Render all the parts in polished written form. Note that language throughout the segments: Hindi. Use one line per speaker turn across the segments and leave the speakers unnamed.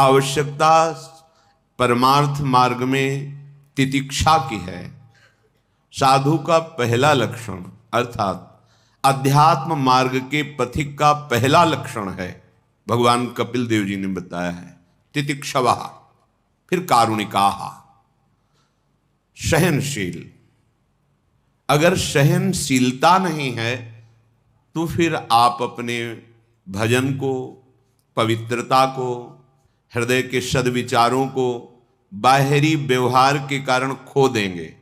आवश्यकता परमार्थ मार्ग में तितिक्षा की है। साधु का पहला लक्षण अर्थात अध्यात्म मार्ग के पथिक का पहला लक्षण है, भगवान कपिल देव जी ने बताया है, तितिक्षवा, फिर कारुणिकाः, सहनशील। अगर सहनशीलता नहीं है तो फिर आप अपने भजन को, पवित्रता को, हृदय के सद्विचारों को बाहरी व्यवहार के कारण खो देंगे।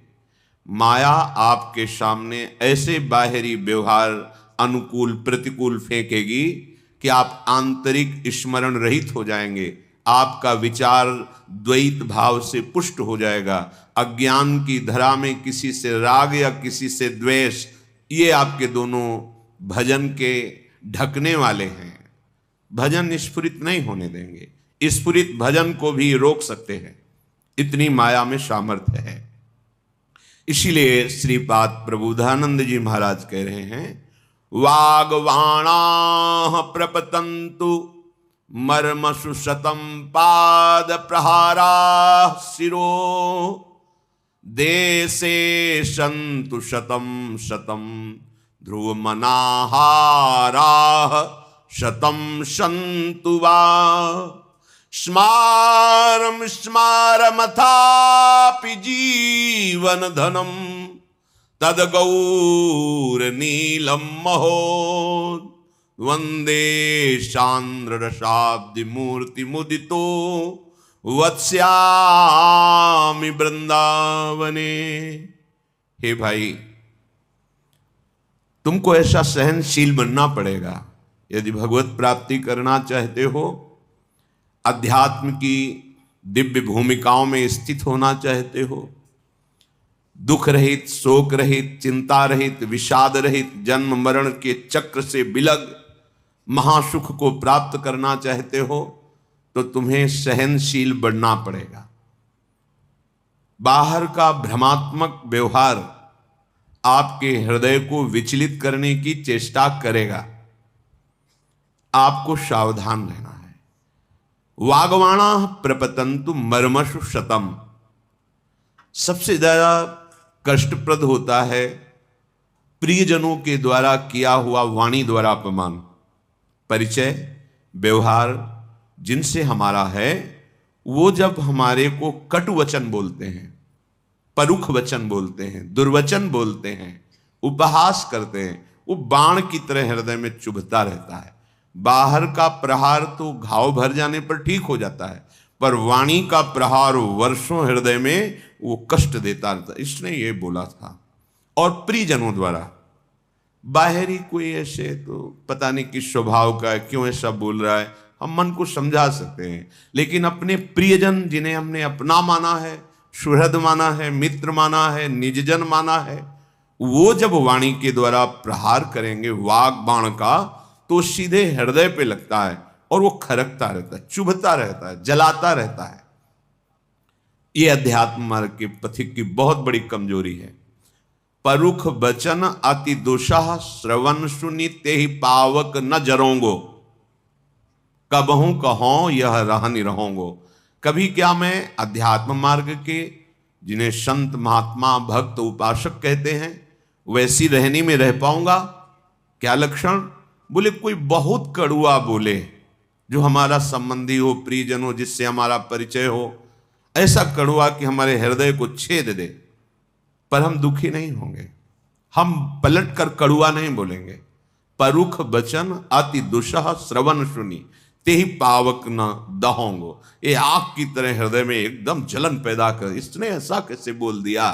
माया आपके सामने ऐसे बाहरी व्यवहार अनुकूल प्रतिकूल फेंकेगी कि आप आंतरिक स्मरण रहित हो जाएंगे। आपका विचार द्वैत भाव से पुष्ट हो जाएगा। अज्ञान की धरा में किसी से राग या किसी से द्वेष, ये आपके दोनों भजन के ढकने वाले हैं। भजन स्फुरित नहीं होने देंगे। स्फुरित भजन को भी रोक सकते हैं, इतनी माया में सामर्थ्य है। इसीलिए श्रीपाद प्रबोधानंद जी महाराज कह रहे हैं, वागवाणा प्रपतंतु मर्मसु शतम पाद प्रहारा शिरो देशे संतु शतम शतम ध्रुव मनाहारा शतम संतु वा स्मारम स्मारमथापि जीवन धनम तद गौर नीलम महो वंदे चांद्र रसाब्दि मूर्ति मुदितो वत्स्यामि वृंदावने। हे भाई, तुमको ऐसा सहनशील बनना पड़ेगा यदि भगवत प्राप्ति करना चाहते हो, अध्यात्म की दिव्य भूमिकाओं में स्थित होना चाहते हो, दुख रहित, शोक रहित, चिंता रहित, विषाद रहित, जन्म मरण के चक्र से बिलग महासुख को प्राप्त करना चाहते हो, तो तुम्हें सहनशील बनना पड़ेगा। बाहर का भ्रमात्मक व्यवहार आपके हृदय को विचलित करने की चेष्टा करेगा, आपको सावधान रहना है। वागवाणा प्रपतंतु मर्मसु शतम, सबसे ज्यादा कष्टप्रद होता है प्रियजनों के द्वारा किया हुआ वाणी द्वारा अपमान। परिचय व्यवहार जिनसे हमारा है, वो जब हमारे को कटु वचन बोलते हैं, परुख वचन बोलते हैं, दुर्वचन बोलते हैं, उपहास करते हैं, वो बाण की तरह हृदय में चुभता रहता है। बाहर का प्रहार तो घाव भर जाने पर ठीक हो जाता है, पर वाणी का प्रहार वर्षों हृदय में वो कष्ट देता रहता है। इसने ये बोला था। और प्रियजनों द्वारा, बाहरी कोई ऐसे तो पता नहीं किस स्वभाव का है, क्यों ऐसा बोल रहा है, हम मन को समझा सकते हैं, लेकिन अपने प्रियजन जिन्हें हमने अपना माना है, सुहृद माना है, मित्र माना है, निजजन माना है, वो जब वाणी के द्वारा प्रहार करेंगे वाग बाण का, तो सीधे हृदय पे लगता है और वो खरकता रहता है, चुभता रहता है, जलाता रहता है। ये अध्यात्म मार्ग के पथिक की बहुत बड़ी कमजोरी है। परुख बचन अति दुषः श्रवण सुनि तेहि पावक न जरोंगो, कबहू कहो यह रहनि रहोंगो। कभी क्या मैं अध्यात्म मार्ग के, जिन्हें संत महात्मा भक्त उपासक कहते हैं, वैसी रहनी में रह पाऊंगा? क्या लक्षण? बोले कोई बहुत कड़ुआ बोले, जो हमारा संबंधी हो, प्रियजन हो, जिससे हमारा परिचय हो, ऐसा कड़ुआ कि हमारे हृदय को छेद दे, पर हम दुखी नहीं होंगे, हम पलट कर कड़ुआ नहीं बोलेंगे। परुख बचन अति दुषः श्रवण सुनि तेहि पावक न दहोंगो। ये आग की तरह हृदय में एकदम जलन पैदा कर, इसने ऐसा कैसे बोल दिया,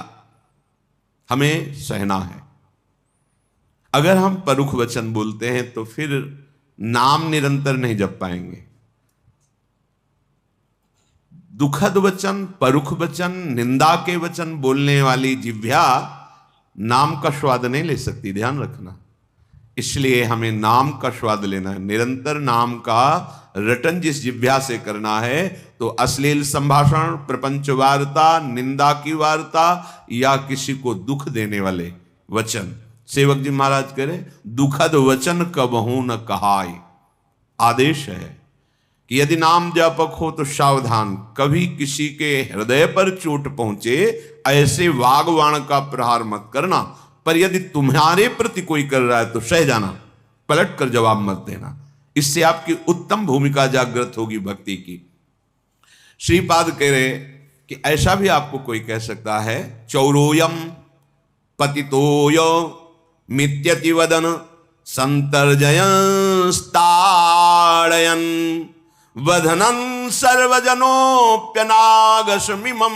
हमें सहना है। अगर हम परुख वचन बोलते हैं तो फिर नाम निरंतर नहीं जप पाएंगे। दुखद वचन, परुख वचन, निंदा के वचन बोलने वाली जिह्वा नाम का स्वाद नहीं ले सकती, ध्यान रखना। इसलिए हमें नाम का स्वाद लेना है, निरंतर नाम का रटन जिस जिह्वा से करना है, तो अश्लील संभाषण, प्रपंच वार्ता, निंदा की वार्ता या किसी को दुख देने वाले वचन, सेवक जी महाराज कह रहे दुखद वचन कबहू न कहाय, आदेश है। कि यदि नाम व्यापक हो तो सावधान, कभी किसी के हृदय पर चोट पहुंचे ऐसे वागवाण का प्रहार मत करना, पर यदि तुम्हारे प्रति कोई कर रहा है तो सह जाना, पलट कर जवाब मत देना। इससे आपकी उत्तम भूमिका जागृत होगी भक्ति की। श्रीपाद कह रहे कि ऐसा भी आपको कोई कह सकता है, चौरोयम पतितोय मित्यति वदन संतर्जयन स्ताड़यन वधनन सर्वजनोप्यनागसमिमं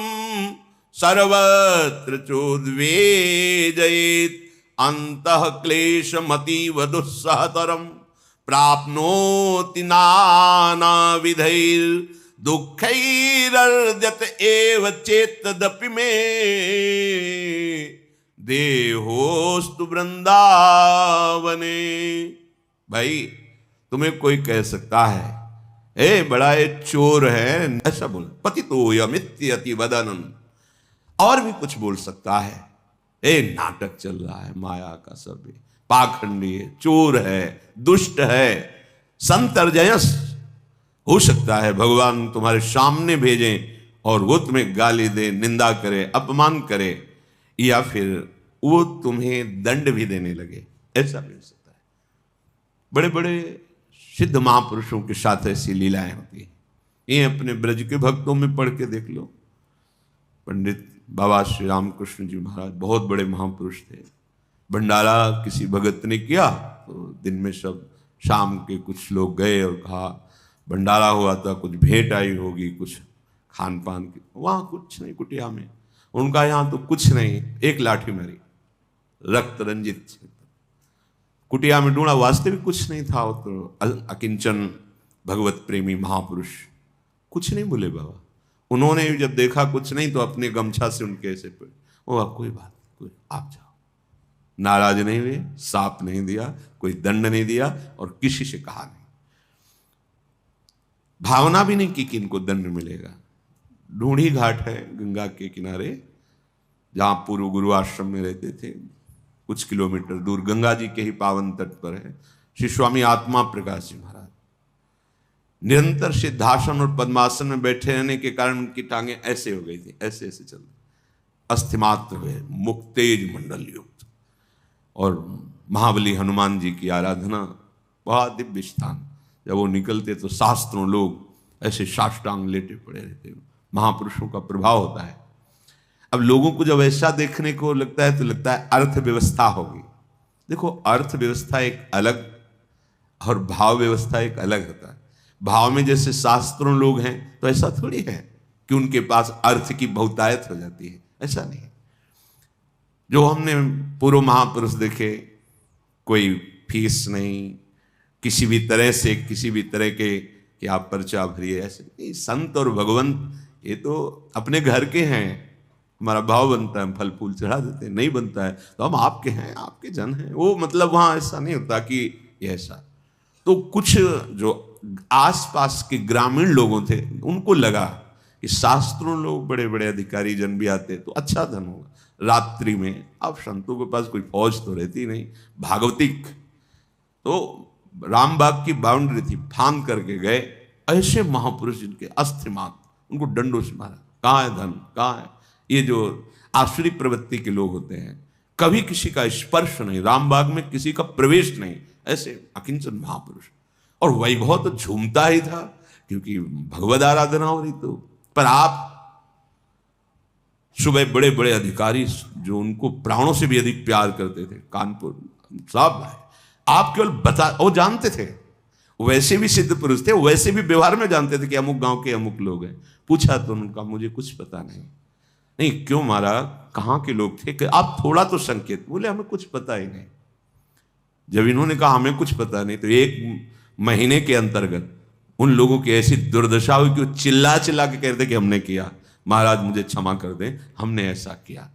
सर्वत्र चोद्वेजयेत् अंतः क्लेशमतीव दुस्सहतरं प्राप्नोति नानाविधैर् दुःखैरर्ध्यत एव चेत्तदपि मे देहोस्तु वृंदावने। भाई तुम्हें कोई कह सकता है ए बड़ा ये चोर है, ऐसा बोल, पतितोयमित्यति वदनन, और भी कुछ बोल सकता है, ए नाटक चल रहा है माया का, सब पाखंडी है, चोर है, दुष्ट है, संतर्जयस। हो सकता है भगवान तुम्हारे सामने भेजें और वो तुम्हें गाली दे, निंदा करे, अपमान करे, या फिर वो तुम्हें दंड भी देने लगे, ऐसा भी हो सकता है। बड़े बड़े सिद्ध महापुरुषों के साथ ऐसी लीलाएं होती हैं। ये अपने ब्रज के भक्तों में पढ़ के देख लो। पंडित बाबा श्री रामकृष्ण जी महाराज बहुत बड़े महापुरुष थे। भंडारा किसी भगत ने किया तो दिन में सब शाम के कुछ लोग गए और कहा भंडारा हुआ था, कुछ भेंट आई होगी, कुछ खान पान की। वहाँ कुछ नहीं, कुटिया में। उनका यहाँ तो कुछ नहीं, एक लाठी मारी, रक्त रंजित कुटिया में ढूंढा, वास्तविक कुछ नहीं था। वो तो अकिंचन भगवत प्रेमी महापुरुष, कुछ नहीं बोले बाबा। उन्होंने जब देखा कुछ नहीं तो अपने गमछा से उनके ऐसे पे, वो कोई बात कोई, आप जाओ। नाराज नहीं हुए, साप नहीं दिया, कोई दंड नहीं दिया और किसी से कहा नहीं, भावना भी नहीं की कि इनको दंड मिलेगा। ढूंढी घाट है गंगा के किनारे, जहां पूर्व गुरु आश्रम में रहते थे, कुछ किलोमीटर दूर गंगा जी के ही पावन तट पर है श्री स्वामी आत्मा प्रकाश जी महाराज। निरंतर सिद्धासन और पद्मासन में बैठे रहने के कारण उनकी टांगे ऐसे हो गई थी, ऐसे ऐसे चल रही, अस्थिमात्र हुए, मुख तेज मंडल युक्त। और महाबली हनुमान जी की आराधना, बहुत दिव्य स्थान। जब वो निकलते तो शास्त्रों लोग ऐसे साष्टांग लेटे पड़े रहते। महापुरुषों का प्रभाव होता है। अब लोगों को जब ऐसा देखने को लगता है तो लगता है अर्थव्यवस्था होगी। देखो, अर्थव्यवस्था एक अलग और भाव व्यवस्था एक अलग होता है। भाव में जैसे शास्त्रों लोग हैं तो ऐसा थोड़ी है कि उनके पास अर्थ की बहुतायत हो जाती है, ऐसा नहीं है। जो हमने पूर्व महापुरुष देखे, कोई फीस नहीं, किसी भी तरह से किसी भी तरह के कि आप पर्चा भरिए, ऐसे नहीं। संत और भगवंत ये तो अपने घर के हैं। हमारा भाव बनता है, फल फूल चढ़ा देते हैं, नहीं बनता है तो हम आपके हैं, आपके जन हैं। वो मतलब वहाँ ऐसा नहीं होता कि ये ऐसा। तो कुछ जो आसपास के ग्रामीण लोगों थे उनको लगा कि शास्त्रों लोग बड़े बड़े अधिकारी जन भी आते तो अच्छा धन होगा। रात्रि में अब संतों के पास कोई फौज तो रहती नहीं, भागवतिक तो रामबाग की बाउंड्री थी, फांद करके गए। ऐसे महापुरुष जिनके अस्थिमात, उनको डंडों से मारा। कहाँ है धन, कहाँ है? ये जो आसुरी प्रवृत्ति के लोग होते हैं, कभी किसी का स्पर्श नहीं, रामबाग में किसी का प्रवेश नहीं, ऐसे अकिंचन महापुरुष। और वैभव तो झूमता ही था क्योंकि भगवद आराधना हो रही। तो पर आप सुबह बड़े बड़े अधिकारी जो उनको प्राणों से भी अधिक प्यार करते थे, कानपुर साहब भाई, आप केवल बता, वो जानते थे, वैसे भी सिद्ध पुरुष थे, वैसे भी व्यवहार में जानते थे कि अमुक गांव के अमुक लोग हैं। पूछा तो उनका मुझे कुछ पता नहीं। नहीं, क्यों मारा, कहाँ के लोग थे, कि आप थोड़ा तो संकेत। बोले हमें कुछ पता ही नहीं। जब इन्होंने कहा हमें कुछ पता नहीं तो 1 महीने के अंतर्गत उन लोगों की ऐसी दुर्दशा हुई कि वो चिल्ला चिल्ला के कहते कि हमने किया, महाराज मुझे क्षमा कर दें, हमने ऐसा किया।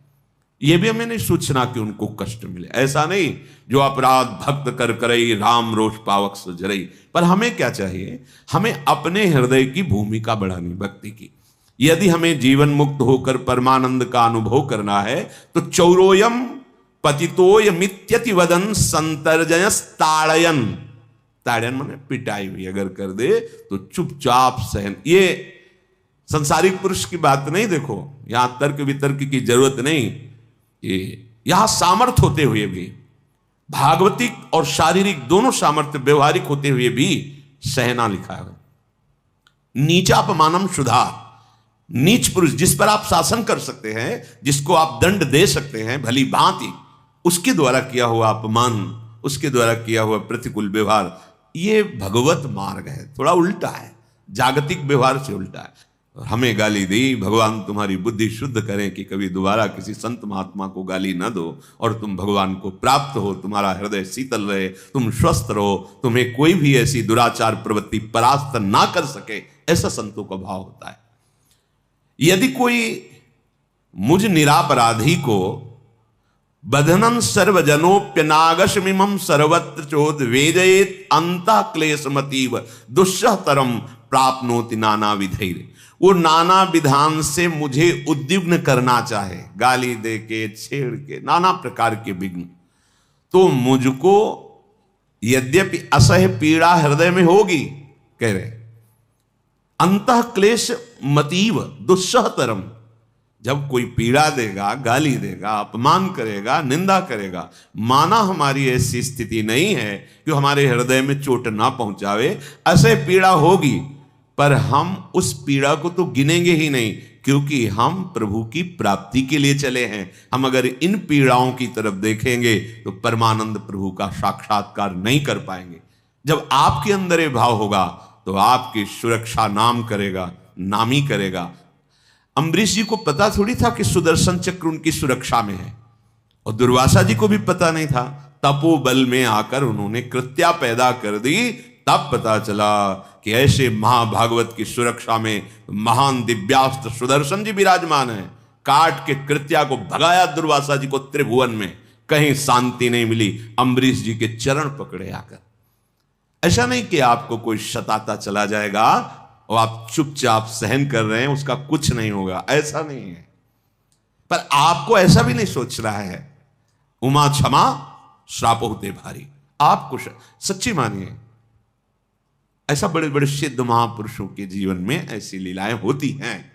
ये भी हमें नहीं सूचना कि उनको कष्ट मिले, ऐसा नहीं। जो अपराध भक्त कर करई, राम रोष पावक सजरई। पर हमें क्या चाहिए? हमें अपने हृदय की भूमिका बढ़ानी, भक्ति की। यदि हमें जीवन मुक्त होकर परमानंद का अनुभव करना है तो चौरोयम पतितोय मित्यति वदन संतर्जयस ताड़यन, ताड़न माने पिटाई हुई अगर कर दे तो चुपचाप सहन। ये संसारिक पुरुष की बात नहीं, देखो यहां तर्क वितर्क की जरूरत नहीं, ये यहां सामर्थ्य होते हुए भी, भागवतिक और शारीरिक दोनों सामर्थ्य व्यवहारिक होते हुए भी सहना लिखा है। नीचापमानम शुद्धा, नीच पुरुष जिस पर आप शासन कर सकते हैं, जिसको आप दंड दे सकते हैं भली भांति, उसके द्वारा किया हुआ अपमान, उसके द्वारा किया हुआ प्रतिकूल व्यवहार, ये भगवत मार्ग है। थोड़ा उल्टा है, जागतिक व्यवहार से उल्टा है। और हमें गाली दी, भगवान तुम्हारी बुद्धि शुद्ध करें कि कभी दोबारा किसी संत महात्मा को गाली न दो और तुम भगवान को प्राप्त हो, तुम्हारा हृदय शीतल रहे, तुम स्वस्थ रहो, तुम्हें कोई भी ऐसी दुराचार प्रवृत्ति परास्त ना कर सके, ऐसा संतों का भाव होता है। यदि कोई मुझ निरापराधी को बधनन सर्वजनोप्यनागशमिमं सर्वत्र चोद वेदयेत अंतः क्लेशमतीव दुस्सहतरम प्राप्नोति नाना विधैर्य। वो नाना विधान से मुझे उद्विग्न करना चाहे, गाली दे के, छेड़ के, नाना प्रकार के विघ्न, तो मुझको यद्यपि असह्य पीड़ा हृदय में होगी, कह रहे अंतः क्लेश मतीव दुस्सहतरम, जब कोई पीड़ा देगा, गाली देगा, अपमान करेगा, निंदा करेगा, माना हमारी ऐसी स्थिति नहीं है कि हमारे हृदय में चोट ना पहुंचावे, ऐसे पीड़ा होगी, पर हम उस पीड़ा को तो गिनेंगे ही नहीं, क्योंकि हम प्रभु की प्राप्ति के लिए चले हैं। हम अगर इन पीड़ाओं की तरफ देखेंगे तो परमानंद प्रभु का साक्षात्कार नहीं कर पाएंगे। जब आपके अंदर ये भाव होगा तो आपकी सुरक्षा नाम करेगा, नामी करेगा। अम्बरीश जी को पता थोड़ी था कि सुदर्शन चक्र उनकी सुरक्षा में है, और दुर्वासा जी को भी पता नहीं था। तपोबल में आकर उन्होंने कृत्या पैदा कर दी, तब पता चला कि ऐसे महाभागवत की सुरक्षा में महान दिव्यास्त्र सुदर्शन जी विराजमान है। काट के कृत्या को भगाया दुर्वासा जी को त्रिभुवन में, कहीं शांति नहीं मिली। अम्बरीश जी के चरण पकड़े आकर। ऐसा नहीं कि आपको कोई सताता चला जाएगा और आप चुपचाप सहन कर रहे हैं, उसका कुछ नहीं होगा, ऐसा नहीं है। पर आपको ऐसा भी नहीं सोच रहा है उमा क्षमा श्राप होते भारी। आपको सच्ची मानिए, ऐसा बड़े बड़े सिद्ध महापुरुषों के जीवन में ऐसी लीलाएं होती हैं।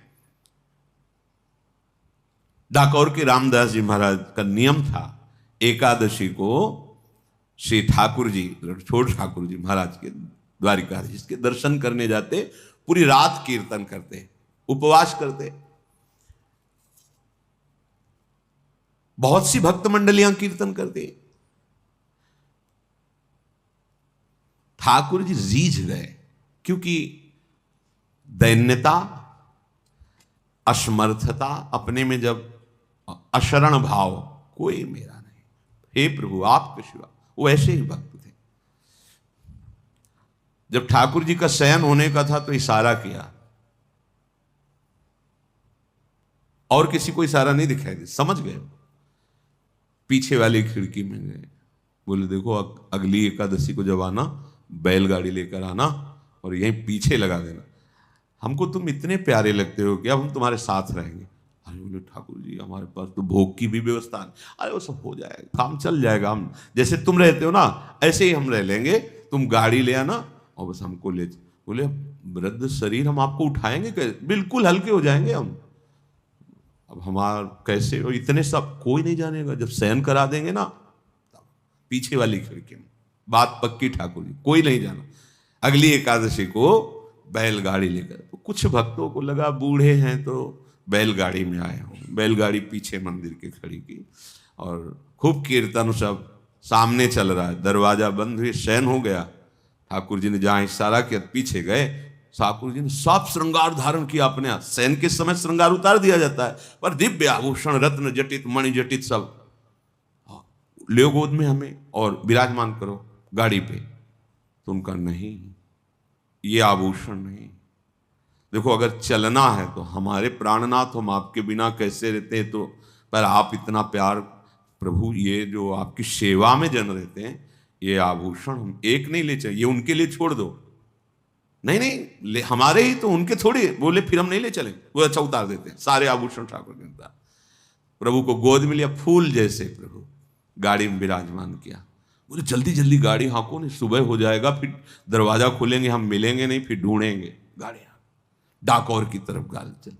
डाकोर के रामदास जी महाराज का नियम था, एकादशी को श्री ठाकुर जी, छोड़ ठाकुर जी महाराज के द्वारिकाधीश के दर्शन करने जाते, पूरी रात कीर्तन करते, उपवास करते। बहुत सी भक्त मंडलियां कीर्तन करती। ठाकुर जी रीझ गए, क्योंकि दैन्यता, असमर्थता, अपने में जब अशरण भाव, कोई मेरा नहीं, हे प्रभु आपके सिवा, वो ऐसे ही भक्त थे। जब ठाकुर जी का शयन होने का था तो इशारा किया, और किसी को इशारा नहीं दिखाई दी, समझ गए। पीछे वाली खिड़की में गए, बोले देखो अगली एकादशी को जब आना, बैलगाड़ी लेकर आना और यहीं पीछे लगा देना। हमको तुम इतने प्यारे लगते हो कि अब हम तुम्हारे साथ रहेंगे। अरे बोले ठाकुर जी हमारे पास तो भोग की भी व्यवस्था है। अरे वो सब हो जाएगा, काम चल जाएगा, हम जैसे तुम रहते हो ना ऐसे ही हम रह लेंगे, तुम गाड़ी ले आना और बस हमको ले। बोले वृद्ध शरीर हम आपको उठाएंगे कैसे? बिल्कुल हल्के हो जाएंगे हम। अब हमारा कैसे हो, इतने सब कोई नहीं जानेगा। जब शयन करा देंगे ना, पीछे वाली खिड़की में, बात पक्की ठाकुर जी, कोई नहीं जाना। अगली एकादशी को बैलगाड़ी लेकर, तो कुछ भक्तों को लगा बूढ़े हैं तो बैलगाड़ी में आए हों। बैलगाड़ी पीछे मंदिर के खड़ी की और खूब कीर्तन, सब सामने चल रहा है। दरवाजा बंद हुई, शयन हो गया। ठाकुर जी ने जहां इशारा किया पीछे गए। ठाकुर जी ने सब श्रृंगार धारण किया अपने हाथ। शयन के समय श्रृंगार उतार दिया जाता है, पर दिव्य आभूषण, रत्न जटित, मणि जटित सब ले गोद में हमें और विराजमान करो गाड़ी पे। तो उनका नहीं, ये आभूषण नहीं। देखो अगर चलना है तो हमारे प्राणनाथ, हम आपके बिना कैसे रहते हैं। तो पर आप इतना प्यार प्रभु, ये जो आपकी सेवा में जन रहते हैं, ये आभूषण हम एक नहीं ले चले, ये उनके लिए छोड़ दो। नहीं हमारे ही तो, उनके थोड़ी। बोले फिर हम नहीं ले चले, वो अच्छा उतार देते हैं सारे आभूषण ठाकुर ने उतार। प्रभु को गोद में लिया, फूल जैसे प्रभु गाड़ी में विराजमान किया। बोले जल्दी जल्दी गाड़ी हाँको, नहीं सुबह हो जाएगा, फिर दरवाजा खोलेंगे, हम मिलेंगे नहीं, फिर ढूंढेंगे गाड़ी। डाकोर की तरफ गाड़ी चल।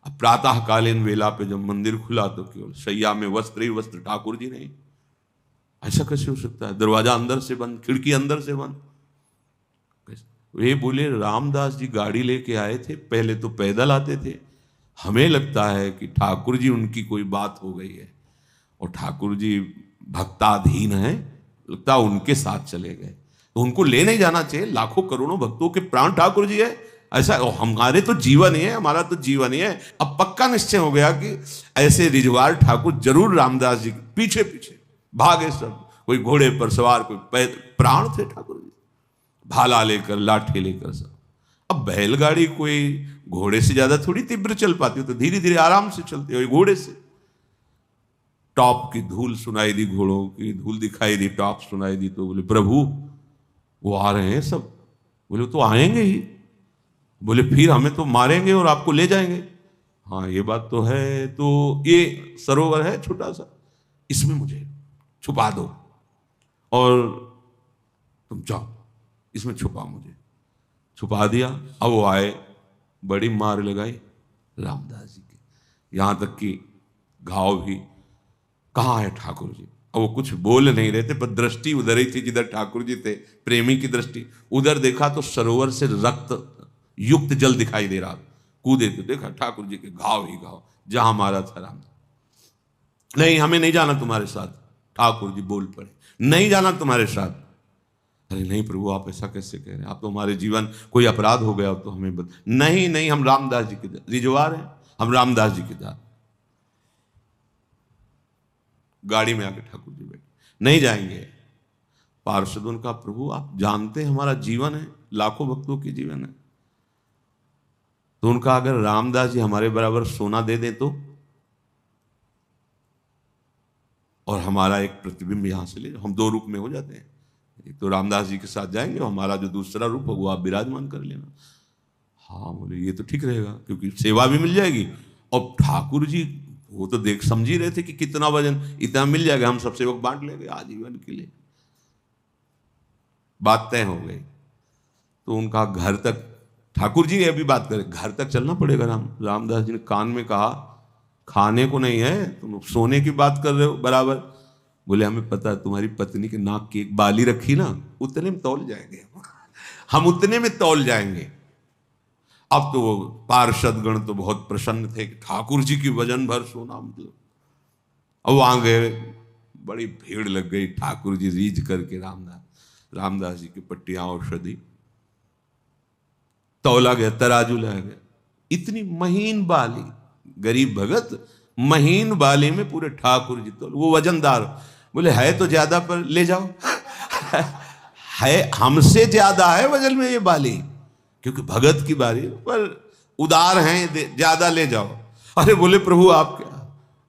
अब प्रातःकालीन वेला पे जब मंदिर खुला तो केवल शैया में वस्त्र ही वस्त्र, ठाकुर जी नहीं। ऐसा कैसे हो सकता है? दरवाजा अंदर से बंद, खिड़की अंदर से बंद। वे बोले रामदास जी गाड़ी लेके आए थे, पहले तो पैदल आते थे, हमें लगता है कि ठाकुर जी उनकी कोई बात हो गई है और ठाकुर जी भक्ताधीन है, लगता है उनके साथ चले गए, तो उनको ले नहीं जाना चाहिए। लाखों करोड़ों भक्तों के प्राण ठाकुर जी है, ऐसा हमारे तो जीवन ही है, हमारा तो जीवन ही है। अब पक्का निश्चय हो गया कि ऐसे रिजवार ठाकुर जरूर रामदास जी के पीछे पीछे भागे सब, कोई घोड़े पर सवार, कोई प्राण थे ठाकुर जी, भाला लेकर, लाठी लेकर सब। अब बैलगाड़ी कोई घोड़े से ज्यादा थोड़ी तीव्र चल पाती हो, तो धीरे धीरे आराम से चलते हो घोड़े से। टॉप की धूल सुनाई दी, घोड़ों की धूल दिखाई दी, टॉप सुनाई दी, तो बोले प्रभु वो आ रहे हैं सब। बोले तो आएंगे ही। बोले फिर हमें तो मारेंगे और आपको ले जाएंगे। हाँ ये बात तो है, तो ये सरोवर है छोटा सा, इसमें मुझे छुपा दो और तुम जाओ, इसमें छुपा मुझे। छुपा दिया। अब वो आए, बड़ी मार लगाई रामदास जी की, यहां तक कि घाव भी। कहाँ है ठाकुर जी? अब वो कुछ बोल नहीं रहे थे, पर दृष्टि उधर ही थी जिधर ठाकुर जी थे, प्रेमी की दृष्टि। उधर देखा तो सरोवर से रक्त युक्त जल दिखाई दे रहा। कूदे तो देखा ठाकुर जी के घाव ही घाव, जहां मारा था राम। नहीं हमें नहीं जाना तुम्हारे साथ। ठाकुर जी बोल पड़े, नहीं जाना तुम्हारे साथ। अरे नहीं प्रभु, आप ऐसा कैसे कह रहे हैं? आप तो हमारे जीवन कोई अपराध हो गया तो हमें नहीं नहीं, हम रामदास जी के रिजवार हैं, हम रामदास जी के जात। गाड़ी में आके ठाकुर जी बैठे, नहीं जाएंगे। पार्षद उनका, प्रभु आप जानते हैं हमारा जीवन है, लाखों भक्तों की जीवन है। तो उनका अगर रामदास जी हमारे बराबर सोना दे दें तो, और हमारा एक प्रतिबिंब यहां से ले, हम दो रूप में हो जाते हैं। एक तो रामदास जी के साथ जाएंगे और हमारा जो दूसरा रूप है वो आप विराजमान कर लेना। हाँ बोले ये तो ठीक रहेगा, क्योंकि सेवा भी मिल जाएगी और ठाकुर जी वो तो देख समझ ही रहे थे कि कितना वजन, इतना मिल जाएगा, हम सब सेवक बांट लेंगे आजीवन के लिए। बात तय हो गई। तो उनका घर तक, ठाकुर जी अभी बात करें, घर तक चलना पड़ेगा। रामदास जी ने कान में कहा, खाने को नहीं है, तुम सोने की बात कर रहे हो बराबर। बोले हमें पता है, तुम्हारी पत्नी के नाक की एक बाली रखी ना, उतने में तौल जाएंगे हम उतने में तौल जाएंगे। अब तो वो पार्षद गण तो बहुत प्रसन्न थे कि ठाकुर जी की वजन भर सोना, मतलब। अब वहां गए, बड़ी भीड़ लग गई। ठाकुर जी रीझ करके रामदास जी की पट्टियां औषधि तौला गया, तराजू लाया गया। इतनी महीन बाली, गरीब भगत महीन बाली में पूरे ठाकुर जी तौल, वो वजनदार। बोले है तो ज्यादा, पर ले जाओ है हमसे ज्यादा है वजन में ये बाली, क्योंकि भगत की बारी, पर उदार हैं, ज्यादा ले जाओ। अरे बोले प्रभु आप क्या?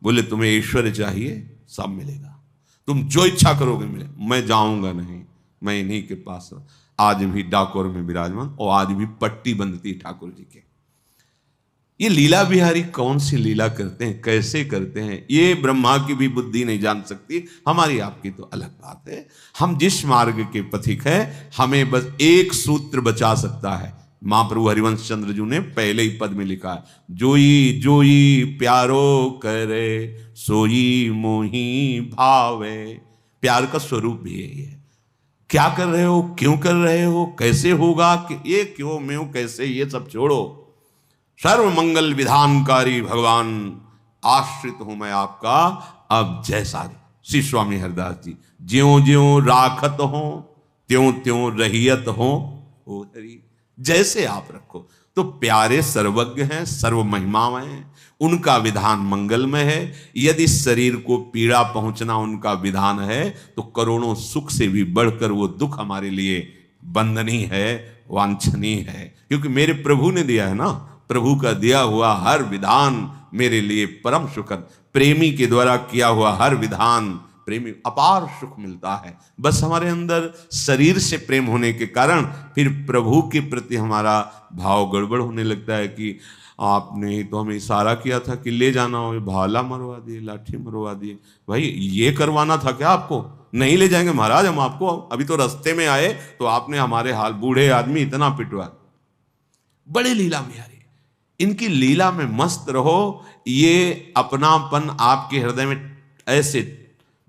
बोले तुम्हें ऐश्वर्य चाहिए, सब मिलेगा, तुम जो इच्छा करोगे मिले। मैं जाऊंगा नहीं, मैं इन्हीं के पास आज भी डाकोर में विराजमान, और आज भी पट्टी बंधती ठाकुर जी के। ये लीला बिहारी कौन सी लीला करते हैं, कैसे करते हैं, ये ब्रह्मा की भी बुद्धि नहीं जान सकती, हमारी आपकी तो अलग बात है। हम जिस मार्ग के पथिक हैं, हमें बस एक सूत्र बचा सकता है। महाप्रभु हरिवंश चंद्र जी ने पहले ही पद में लिखा है, जोई जोई प्यारो करे सोई मोही भावे। प्यार का स्वरूप भी यही है। क्या कर रहे हो, क्यों कर रहे हो, कैसे होगा, कि ये क्यों मैं कैसे, ये सब छोड़ो। सर्व मंगल विधानकारी भगवान, आश्रित हूं मैं आपका, अब जैसा। श्री स्वामी हरदास जी, ज्यों ज्यों राखत हो त्यों त्यों रहियत हो हरि, जैसे आप रखो। तो प्यारे सर्वज्ञ हैं, सर्व महिमामय हैं, उनका विधान मंगलमय है। यदि शरीर को पीड़ा पहुंचना उनका विधान है, तो करोड़ों सुख से भी बढ़कर वो दुख हमारे लिए बंधनीय है, वांछनीय है। क्योंकि मेरे प्रभु ने दिया है ना, प्रभु का दिया हुआ हर विधान मेरे लिए परम सुखद, प्रेमी के द्वारा किया हुआ हर विधान प्रेमी, अपार सुख मिलता है। बस हमारे अंदर शरीर से प्रेम होने के कारण फिर प्रभु के प्रति हमारा भाव गड़बड़ होने लगता है कि आपने ही तो हमें इशारा किया था कि ले जाना हो, भाला मरवा दिए, लाठी मरवा दिए। भाई ये करवाना था क्या आपको? नहीं ले जाएंगे महाराज हम आपको, अभी तो रास्ते में आए तो आपने हमारे हाल, बूढ़े आदमी इतना पिटवा। बड़े लीला बिहारी, इनकी लीला में मस्त रहो, ये अपनापन आपके हृदय में ऐसे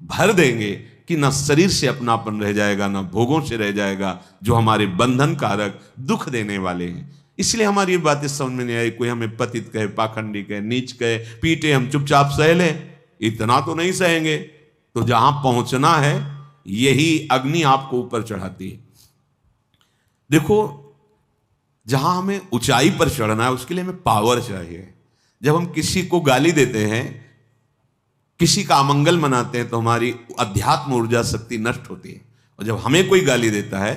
भर देंगे कि ना शरीर से अपनापन रह जाएगा, ना भोगों से रह जाएगा जो हमारे बंधन कारक दुख देने वाले हैं। इसलिए हमारी ये बातें समझ में नहीं आई। कोई हमें पतित कहे, पाखंडी कहे, नीच कहे, पीटे, हम चुपचाप सह लें, इतना तो नहीं सहेंगे। तो जहां पहुंचना है यही अग्नि आपको ऊपर चढ़ाती है। देखो, जहां हमें ऊंचाई पर चढ़ना है उसके लिए हमें पावर चाहिए। जब हम किसी को गाली देते हैं, किसी का अमंगल मनाते हैं, तो हमारी अध्यात्म ऊर्जा शक्ति नष्ट होती है। और जब हमें कोई गाली देता है,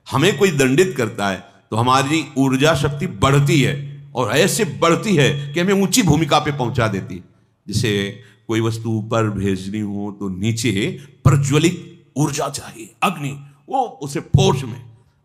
हमें कोई दंडित करता है, तो हमारी ऊर्जा शक्ति बढ़ती है, और ऐसे बढ़ती है कि हमें ऊंची भूमिका पे पहुंचा देती है। जैसे कोई वस्तु ऊपर भेजनी हो तो नीचे प्रज्वलित ऊर्जा चाहिए, अग्नि, वो उसे फोर्स में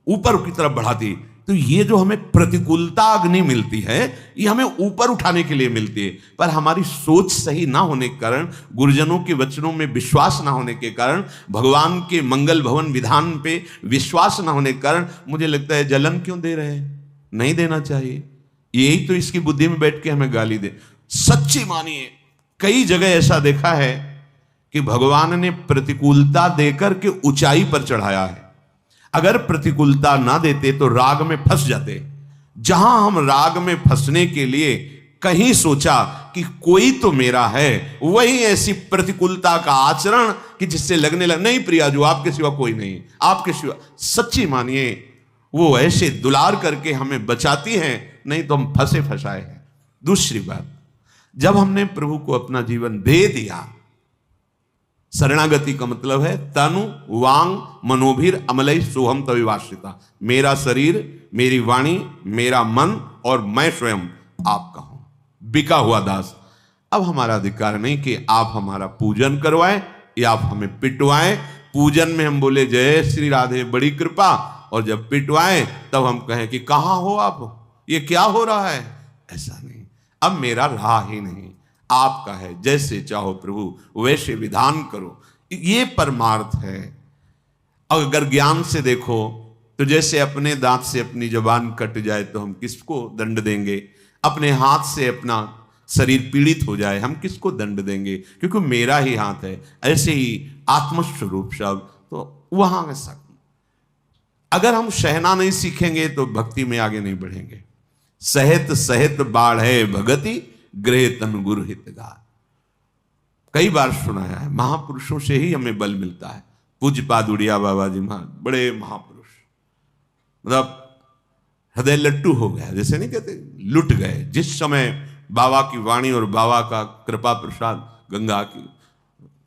ऊपर की तरफ बढ़ाती है। तो ये जो हमें प्रतिकूलता अग्नि मिलती है, ये हमें ऊपर उठाने के लिए मिलती है। पर हमारी सोच सही ना होने के कारण, गुरुजनों के वचनों में विश्वास ना होने के कारण, भगवान के मंगल भवन विधान पे विश्वास ना होने के कारण, मुझे लगता है जलन क्यों दे रहे हैं, नहीं देना चाहिए। यही तो इसकी बुद्धि में बैठ के हमें गाली दे। सच्ची मानिए, कई जगह ऐसा देखा है कि भगवान ने प्रतिकूलता देकर के ऊंचाई पर चढ़ाया है। अगर प्रतिकूलता ना देते तो राग में फंस जाते। जहां हम राग में फंसने के लिए कहीं सोचा कि कोई तो मेरा है, वही ऐसी प्रतिकूलता का आचरण कि जिससे लगने लगा नहीं प्रिया जो आपके सिवा कोई नहीं, आपके सिवा। सच्ची मानिए, वो ऐसे दुलार करके हमें बचाती हैं, नहीं तो हम फंसे फंसाए हैं। दूसरी बात, जब हमने प्रभु को अपना जीवन दे दिया, शरणागति का मतलब है तनु वांग मनोभिर अमलई सोहम तविवाश्रिता। मेरा शरीर, मेरी वाणी, मेरा मन और मैं स्वयं आपका हूं, बिका हुआ दास। अब हमारा अधिकार नहीं कि आप हमारा पूजन करवाएं या आप हमें पिटवाएं। पूजन में हम बोले जय श्री राधे, बड़ी कृपा, और जब पिटवाएं तब हम कहें कि कहां हो आप, ये क्या हो रहा है। ऐसा नहीं, अब मेरा रहा ही नहीं, आपका है, जैसे चाहो प्रभु वैसे विधान करो, ये परमार्थ है। अगर ज्ञान से देखो तो जैसे अपने दांत से अपनी जबान कट जाए तो हम किसको दंड देंगे, अपने हाथ से अपना शरीर पीड़ित हो जाए हम किसको दंड देंगे, क्योंकि मेरा ही हाथ है। ऐसे ही आत्मस्वरूप शब्द, तो वहां ऐसा अगर हम सहना नहीं सीखेंगे तो भक्ति में आगे नहीं बढ़ेंगे। सहत सहत बाढ़ है भगति, गृह तन गुरु हितगार। कई बार सुनाया है, महापुरुषों से ही हमें बल मिलता है। पूज्यपाद उड़िया बाबा जी महाराज बड़े महापुरुष, मतलब हृदय लट्टू हो गया, जैसे नहीं कहते लुट गए। जिस समय बाबा की वाणी और बाबा का कृपा प्रसाद गंगा की,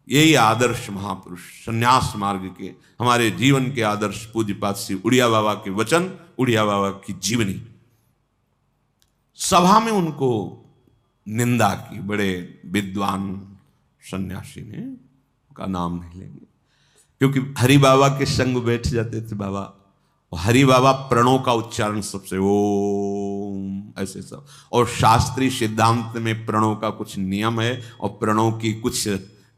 यही आदर्श महापुरुष संन्यास मार्ग के हमारे जीवन के आदर्श पूज्यपाद श्री उड़िया बाबा के वचन, उड़िया बाबा की जीवनी। सभा में उनको निंदा की, बड़े विद्वान सन्यासी ने, उनका नाम नहीं लेंगे, क्योंकि हरि बाबा के संग बैठ जाते थे बाबा, और हरि बाबा प्रणव का उच्चारण सबसे ओम ऐसे सब, और शास्त्रीय सिद्धांत में प्रणव का कुछ नियम है और प्रणव की कुछ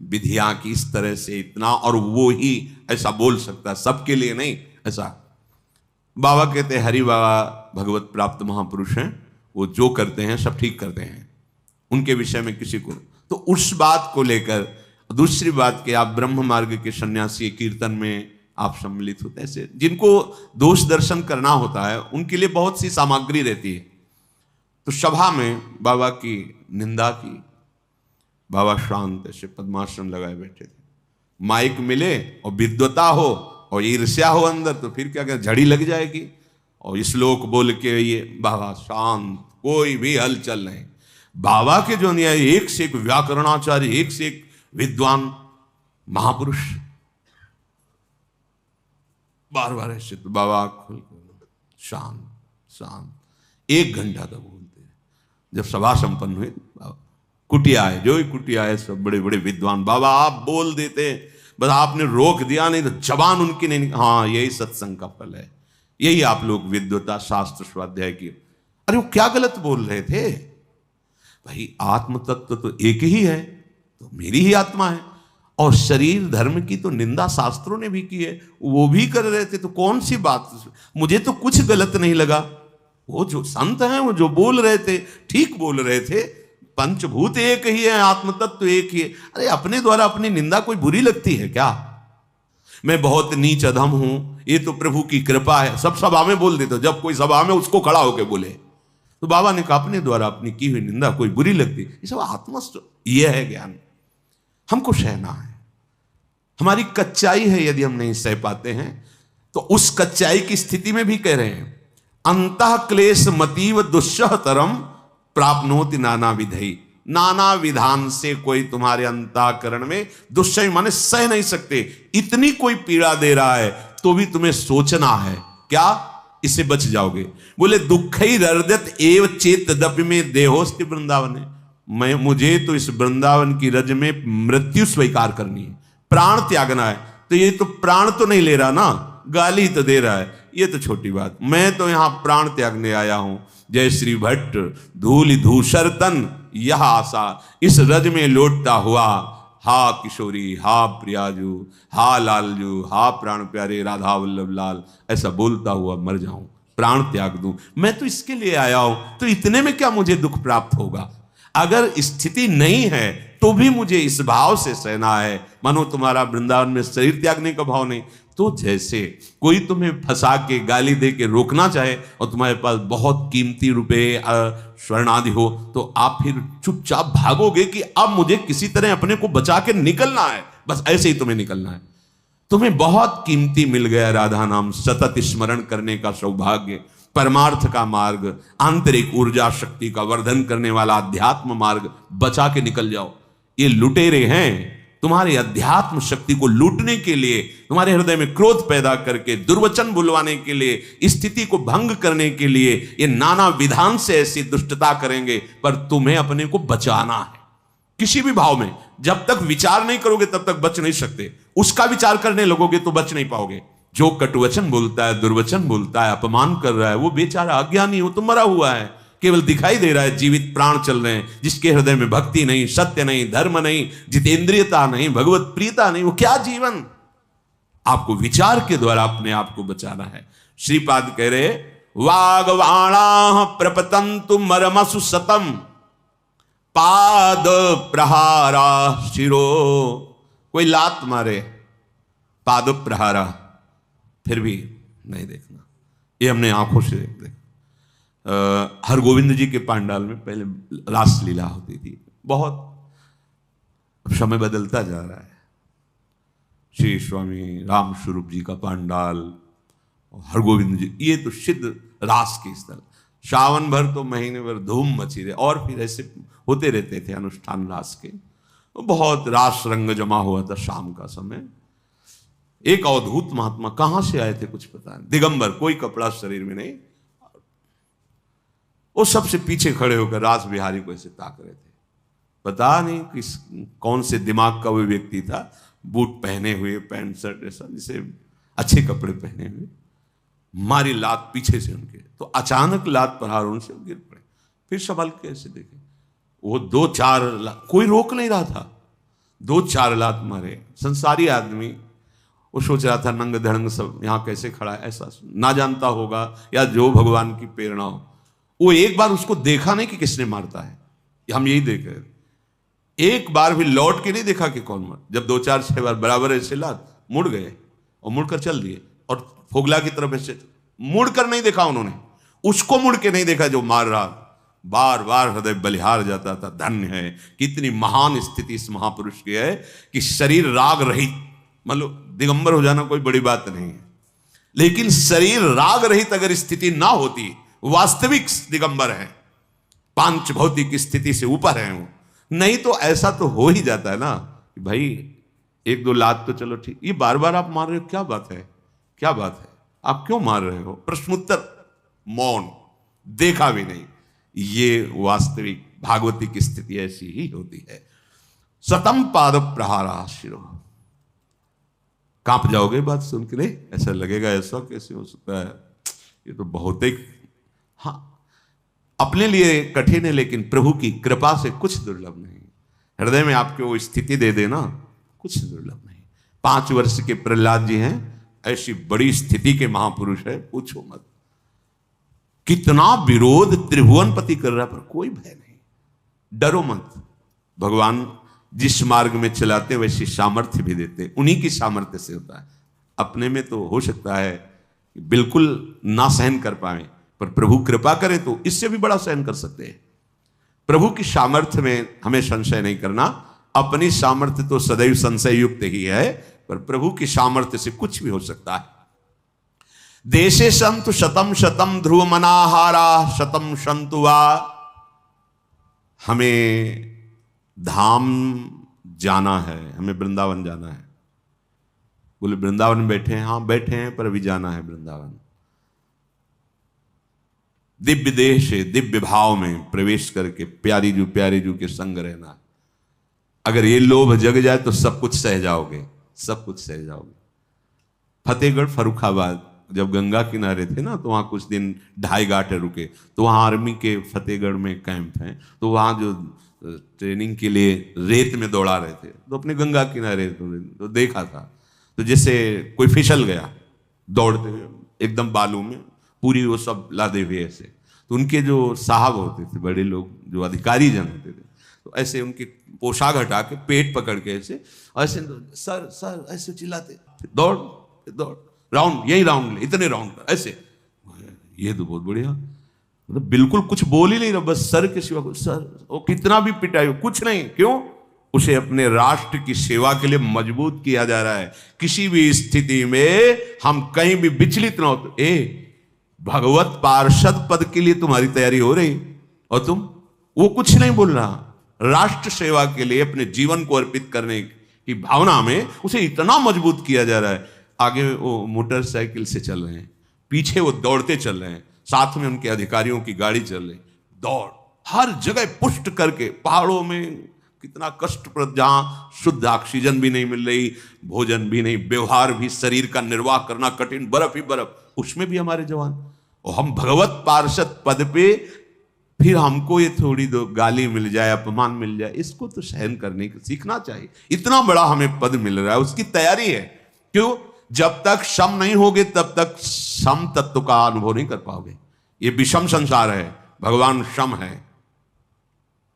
विधियां की इस तरह से इतना, और वो ही ऐसा बोल सकता है, सबके लिए नहीं ऐसा। बाबा कहते हैं हरि बाबा भगवत प्राप्त महापुरुष हैं, वो जो करते हैं सब ठीक करते हैं, उनके विषय में किसी को। तो उस बात को लेकर, दूसरी बात कि आप ब्रह्म मार्ग के सन्यासी कीर्तन में आप सम्मिलित होते हैं, ऐसे जिनको दोष दर्शन करना होता है उनके लिए बहुत सी सामग्री रहती है। तो सभा में बाबा की निंदा की, बाबा शांत ऐसे पद्मासन लगाए बैठे थे। माइक मिले और विद्वता हो और ईर्ष्या हो अंदर तो फिर क्या कहते, झड़ी लग जाएगी। और श्लोक बोल के ये बाबा शांत, कोई भी हलचल नहीं। बाबा के जो न्याय, एक से एक व्याकरणाचार्य, एक से एक विद्वान महापुरुष, बार बार ऐसे, तो बाबा शांत शांत 1 घंटा तक बोलते। जब सभा संपन्न हुई, कुटिया है, जो ही कुटिया है सब बड़े बड़े विद्वान, बाबा आप बोल देते बस आपने रोक दिया, नहीं तो जबान उनकी नहीं। हाँ, यही सत्संग का फल है, यही आप लोग विद्वता शास्त्र स्वाध्याय की। अरे वो क्या गलत बोल रहे थे भाई, आत्म तत्व तो एक ही है, तो मेरी ही आत्मा है। और शरीर धर्म की तो निंदा शास्त्रों ने भी की है, वो भी कर रहे थे, तो कौन सी बात, मुझे तो कुछ गलत नहीं लगा। वो जो संत हैं वो जो बोल रहे थे ठीक बोल रहे थे, पंचभूत एक ही है, आत्म तत्व एक ही है। अरे अपने द्वारा अपनी निंदा कोई बुरी लगती है क्या? मैं बहुत नीच अधम हूं, ये तो प्रभु की कृपा है, सब सभा में बोल देते। जब कोई सभा में उसको खड़ा होकर बोले तो बाबा ने कहा अपने द्वारा अपनी की हुई निंदा कोई बुरी लगती, ये सब आत्मस्थ, ये है ज्ञान। हमको सहना है, हमारी कच्चाई है, यदि हम नहीं सह पाते हैं तो उस कच्चाई की स्थिति में भी कह रहे हैं, अंतः क्लेश मतीव दुस्सह तरम प्राप्नोति नाना विधि। नाना विधान से कोई तुम्हारे अंतःकरण में दुस्सह माने सह नहीं सकते, इतनी कोई पीड़ा दे रहा है तो भी तुम्हें सोचना है क्या, इससे बच जाओगे। बोले दुखई हृदयत एव चेत दपि में देहोस्ति वृंदावन। मैं मुझे तो इस वृंदावन की रज में मृत्यु स्वीकार करनी है, प्राण त्यागना है। तो ये तो प्राण तो नहीं ले रहा ना, गाली तो दे रहा है, ये तो छोटी बात। मैं तो यहां प्राण त्यागने आया हूं। जय श्री भट्ट धूलि धूसर तन यह आशा, इस रज में लौटता हुआ, हा किशोरी, हा प्रियाजू, हा लालजू, हा प्राण प्यारे राधा वल्लभ लाल, ऐसा बोलता हुआ मर जाऊं, प्राण त्याग दूं। मैं तो इसके लिए आया हूं, तो इतने में क्या मुझे दुख प्राप्त होगा? अगर स्थिति नहीं है तो भी मुझे इस भाव से सहना है। मानो तुम्हारा वृंदावन में शरीर त्यागने का भाव नहीं, तो जैसे कोई तुम्हें फंसा के गाली दे के रोकना चाहे और तुम्हारे पास बहुत कीमती रुपए स्वर्ण आदि हो, तो आप फिर चुपचाप भागोगे कि अब मुझे किसी तरह अपने को बचा के निकलना है, बस ऐसे ही तुम्हें निकलना है। तुम्हें बहुत कीमती मिल गया राधा नाम, सतत स्मरण करने का सौभाग्य, परमार्थ का मार्ग, आंतरिक ऊर्जा शक्ति का वर्धन करने वाला अध्यात्म मार्ग, बचा के निकल जाओ। ये लुटेरे हैं, तुम्हारे अध्यात्म शक्ति को लूटने के लिए, तुम्हारे हृदय में क्रोध पैदा करके, दुर्वचन बुलवाने के लिए, स्थिति को भंग करने के लिए ये नाना विधान से ऐसी दुष्टता करेंगे। पर तुम्हें अपने को बचाना है किसी भी भाव में। जब तक विचार नहीं करोगे तब तक बच नहीं सकते, उसका विचार करने लगोगे तो बच नहीं पाओगे। जो कटुवचन बोलता है, दुर्वचन बोलता है, अपमान कर रहा है, वो बेचारा अज्ञानी हो तो मरा हुआ है, केवल दिखाई दे रहा है जीवित प्राण चल रहे हैं। जिसके हृदय में भक्ति नहीं, सत्य नहीं, धर्म नहीं, जितेंद्रियता नहीं, भगवत प्रियता नहीं, वो क्या जीवन? आपको विचार के द्वारा अपने आप को बचाना है। श्रीपाद कह रहे वागवाणा प्रपतंतु मरमसु सतम पाद प्रहारा शिरो। कोई लात मारे, पाद प्रहारा, फिर भी नहीं देखना। ये हमने आंखों से देख। हरगोविंद जी के पांडाल में पहले रासलीला होती थी, बहुत समय बदलता जा रहा है। श्री स्वामी राम स्वरूप जी का पांडाल, हरगोविंद जी, ये तो सिद्ध रास के स्थल। सावन भर तो महीने भर धूम मची रहे, और फिर ऐसे होते रहते थे अनुष्ठान रास के। बहुत रास रंग जमा हुआ था शाम का समय। एक अवधूत महात्मा कहां से आए थे कुछ पता नहीं, दिगंबर, कोई कपड़ा शरीर में नहीं, वो सबसे पीछे खड़े होकर रास बिहारी को ऐसे ताक रहे थे। पता नहीं किस कौन से दिमाग का वो व्यक्ति था, बूट पहने हुए, पैंट शर्ट ऐसा, जैसे अच्छे कपड़े पहने हुए, मारी लात पीछे से उनके, तो अचानक लात प्रहार उनसे गिर पड़े। फिर संभल के ऐसे देखे, वो 2-4 लात, कोई रोक नहीं रहा था, 2-4 लात मारे। संसारी आदमी, वो सोच रहा था नंग धड़ंग सब यहाँ कैसे खड़ा है, ऐसा ना जानता होगा या जो भगवान की प्रेरणा हो। वो एक बार उसको देखा नहीं कि किसने मारता है, हम यही देख रहे थे। एक बार भी लौट के नहीं देखा कि कौन मार। जब 2-4-6 बार बराबर ऐसे लात, मुड़ गए और मुड़कर चल दिए, और फोगला की तरफ ऐसे मुड़कर नहीं देखा उन्होंने, उसको मुड़ के नहीं देखा जो मार रहा। बार बार हृदय बलिहार जाता था। धन्य है, कितनी महान स्थिति इस महापुरुष की है कि शरीर राग रहित, मतलब दिगंबर हो जाना कोई बड़ी बात नहीं है, लेकिन शरीर राग रहित अगर स्थिति ना होती, वास्तविक दिगंबर है, पांच भौतिक स्थिति से ऊपर है वो। नहीं तो ऐसा तो हो ही जाता है ना कि भाई 1-2 लात तो चलो ठीक, ये बार बार आप मार रहे हो, क्या बात है, क्या बात है, आप क्यों मार रहे हो? प्रश्नोत्तर, मौन, देखा भी नहीं। ये वास्तविक भागवती की स्थिति ऐसी ही होती है। सतम पाद प्रहारा शिरो, कांप जाओगे बात सुन के, नहीं ऐसा लगेगा ऐसा कैसे हो सकता है, ये तो बहुत ही, हाँ अपने लिए कठिन है, लेकिन प्रभु की कृपा से कुछ दुर्लभ नहीं। हृदय में आपके वो स्थिति दे देना, कुछ दुर्लभ नहीं। 5 वर्ष के प्रहलाद जी हैं, ऐसी बड़ी स्थिति के महापुरुष है, पूछो मत। कितना विरोध त्रिभुवनपति कर रहा, पर कोई भय नहीं, डरो मत। भगवान जिस मार्ग में चलाते वैसी सामर्थ्य भी देते, उन्हीं की सामर्थ्य से होता है। अपने में तो हो सकता है कि बिल्कुल ना सहन कर पाए, पर प्रभु कृपा करे तो इससे भी बड़ा सहन कर सकते हैं। प्रभु की सामर्थ्य में हमें संशय नहीं करना। अपनी सामर्थ्य तो सदैव संशय युक्त ही है, पर प्रभु की सामर्थ्य से कुछ भी हो सकता है। देशे संतु शतम शतम ध्रुव मनाहारा शतम संतु वा। हमें धाम जाना है, हमें वृंदावन जाना है। बोले वृंदावन बैठे हैं, हाँ बैठे हैं, पर अभी जाना है वृंदावन। दिव्य देह से दिव्य भाव में प्रवेश करके प्यारी जू के संग रहना। अगर ये लोभ जग जाए तो सब कुछ सह जाओगे, सब कुछ सह जाओगे। फतेहगढ़ फर्रुखाबाद जब गंगा किनारे थे ना, तो वहाँ कुछ दिन 2.5 घाटे रुके, तो वहाँ आर्मी के फतेहगढ़ में कैंप हैं, तो वहाँ जो ट्रेनिंग के लिए रेत में दौड़ा रहे थे, तो अपने गंगा किनारे तो देखा था। तो जैसे कोई फिसल गया दौड़ते हुए एकदम बालू में, पूरी वो सब लादे हुए ऐसे, तो उनके जो साहब होते थे, बड़े लोग जो अधिकारी जन होते थे, तो ऐसे उनके पोशाक हटा के पेट पकड़ के ऐसे ऐसे सर सर ऐसे चिल्लाते, दौड़ दौड़, राउंड यही राउंड ले, इतने राउंड कर ऐसे। ये तो बहुत बढ़िया, मतलब बिल्कुल कुछ बोल ही नहीं रहा, बस सर के सिवा सर, वो कितना भी पिटाई हो कुछ नहीं। क्यों? उसे अपने राष्ट्र की सेवा के लिए मजबूत किया जा रहा है। किसी भी स्थिति में हम कहीं भी विचलित ना हो। तो भगवत पार्षद पद के लिए तुम्हारी तैयारी हो रही, और तुम, वो कुछ नहीं बोल रहा, राष्ट्र सेवा के लिए अपने जीवन को अर्पित करने की भावना में उसे इतना मजबूत किया जा रहा है। आगे वो मोटरसाइकिल से चल रहे हैं, पीछे वो दौड़ते चल रहे हैं, साथ में उनके अधिकारियों की गाड़ी चल रही, दौड़ हर जगह पुष्ट करके। पहाड़ों में कितना कष्टप्रद, जहां शुद्ध ऑक्सीजन भी नहीं मिल रही, भोजन भी नहीं, व्यवहार भी, शरीर का निर्वाह करना कठिन, बर्फ ही बर्फ, उसमें भी हमारे जवान। और हम भगवत पार्षद पद पे, फिर हमको ये थोड़ी दो गाली मिल जाए, अपमान मिल जाए, इसको तो सहन करने की सीखना चाहिए। इतना बड़ा हमें पद मिल रहा है, उसकी तैयारी है। क्यों? जब तक सम नहीं होगे तब तक सम तत्व का अनुभव नहीं कर पाओगे। ये विषम संसार है, भगवान सम है।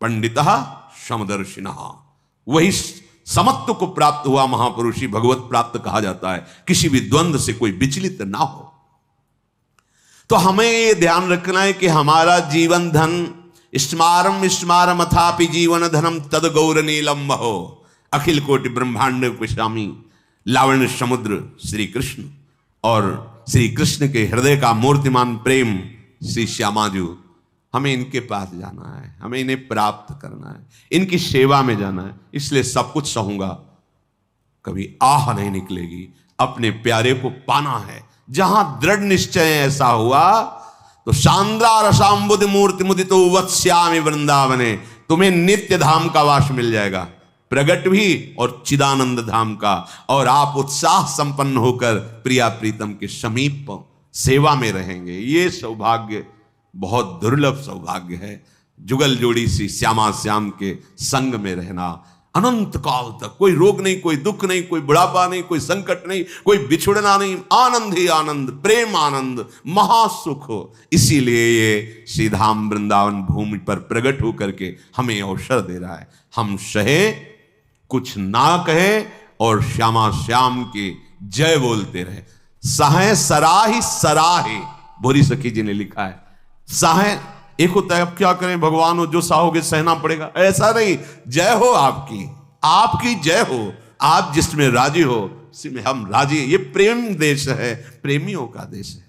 पंडितः समदर्शिनः, वही समत्व को प्राप्त हुआ महापुरुष ही भगवत प्राप्त कहा जाता है। किसी भी द्वंद्व से कोई विचलित ना हो। तो हमें ये ध्यान रखना है कि हमारा जीवन धन स्मारम स्मारम अथापि जीवन धनम तद गौर नीलम हो। अखिल कोटि ब्रह्मांड उपशामी लावण्य समुद्र श्री कृष्ण, और श्री कृष्ण के हृदय का मूर्तिमान प्रेम श्री श्यामाजू। हमें इनके पास जाना है, हमें इन्हें प्राप्त करना है, इनकी सेवा में जाना है। इसलिए सब कुछ सहूंगा, कभी आह नहीं निकलेगी। अपने प्यारे को पाना है। जहां दृढ़ निश्चय ऐसा हुआ तो शांद्रा रसाम्बुद मूर्ति मुदितो वत्स्यामि वृंदावने, तुम्हें नित्य धाम का वास मिल जाएगा, प्रगट भी और चिदानंद धाम का। और आप उत्साह संपन्न होकर प्रिया प्रीतम के समीप सेवा में रहेंगे। ये सौभाग्य बहुत दुर्लभ सौभाग्य है। जुगल जोड़ी सी श्यामा श्याम के संग में रहना अनंत काल तक। कोई रोग नहीं, कोई दुख नहीं, कोई बुढ़ापा नहीं, कोई संकट नहीं, कोई बिछुड़ना नहीं, आनंद ही आनंद, प्रेम आनंद, महासुख हो। इसीलिए ये श्रीधाम वृंदावन भूमि पर प्रकट होकर के हमें अवसर दे रहा है। हम सहे, कुछ ना कहे, और श्यामा श्याम की जय बोलते रहे। सहे सराही सराहे, भोरी सखी जी ने लिखा है। सहे एक होता है, अब क्या करें भगवान हो, जो साहोगे सहना पड़ेगा, ऐसा नहीं। जय हो आपकी, आपकी जय हो। आप जिसमें राजी हो उसी में हम राजी। ये प्रेम देश है, प्रेमियों का देश है।